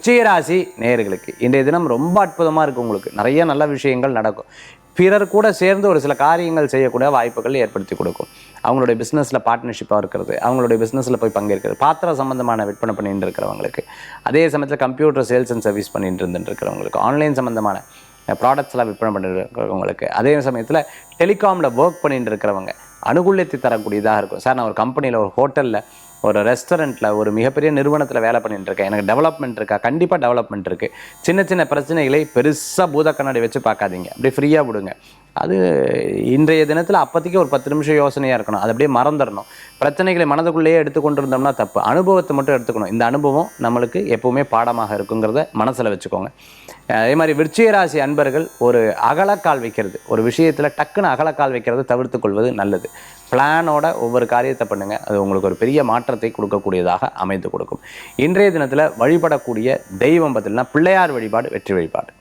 விருச்சிக ராசி நேயர்களுக்கு இன்றைய தினம் ரொம்ப அற்புதமாக இருக்குது. உங்களுக்கு நிறைய நல்ல விஷயங்கள் நடக்கும். பிறர் கூட சேர்ந்து ஒரு சில காரியங்கள் செய்யக்கூடிய வாய்ப்புகள் ஏற்படுத்தி கொடுக்கும். அவங்களுடைய பிஸ்னஸில் பார்ட்னர்ஷிப்பாக இருக்கிறது, அவங்களுடைய பிஸ்னஸில் போய் பங்கேற்கிறது, பாத்திர சம்மந்தமான விற்பனை பண்ணிட்டு இருக்கிறவங்களுக்கு, அதே சமயத்தில் கம்ப்யூட்டர் சேல்ஸ் அண்ட் சர்வீஸ் பண்ணிட்டு இருந்துருக்கிறவங்களுக்கு, ஆன்லைன் சம்மந்தமான ப்ராடக்ட்ஸ்லாம் விற்பனை பண்ணிட்டு இருக்கிறவங்களுக்கு, அதே சமயத்தில் டெலிகாமில் ஒர்க் பண்ணிட்டு இருக்கிறவங்க அனுகூல்யத்தை தரக்கூடியதாக இருக்கும். சார் நான் ஒரு கம்பெனியில், ஒரு ஹோட்டலில், ஒரு ரெஸ்டாரண்ட்டில், ஒரு மிகப்பெரிய நிறுவனத்தில் வேலை பண்ணிட்டு இருக்கேன், எனக்கு டெவலப்மெண்ட் இருக்கா? கண்டிப்பாக டெவலப்மெண்ட் இருக்குது. சின்ன சின்ன பிரச்சனைகளை பெருசாக பூத கண்ணாடி வச்சு பார்க்காதீங்க, அப்படியே ஃப்ரீயாக விடுங்க. அது இன்றைய தினத்தில் அப்போதைக்கு ஒரு 10 நிமிஷம் யோசனையாக இருக்கணும், அது அப்படியே மறந்துடணும். பிரச்சனைகளை மனதுக்குள்ளேயே எடுத்துக்கொண்டு இருந்தோம்னா தப்பு. அனுபவத்தை மட்டும் எடுத்துக்கணும். இந்த அனுபவம் நம்மளுக்கு எப்போவுமே பாடமாக இருக்குங்கிறத மனசில் வச்சுக்கோங்க. அதே மாதிரி விருச்சிக ராசி அன்பர்கள் ஒரு அகலக்கால் வைக்கிறது, ஒரு விஷயத்தில் டக்குன்னு அகலக்கால் வைக்கிறத தவிர்த்து கொள்வது நல்லது. பிளானோட ஒவ்வொரு காரியத்தை பண்ணுங்கள், அது உங்களுக்கு ஒரு பெரிய மாற்றத்தை கொடுக்கக்கூடியதாக அமைந்து கொடுக்கும். இன்றைய தினத்தில் வழிபடக்கூடிய தெய்வம் பார்த்தீங்கன்னா பிள்ளையார் வழிபாடு வெற்றி வழிபாடு.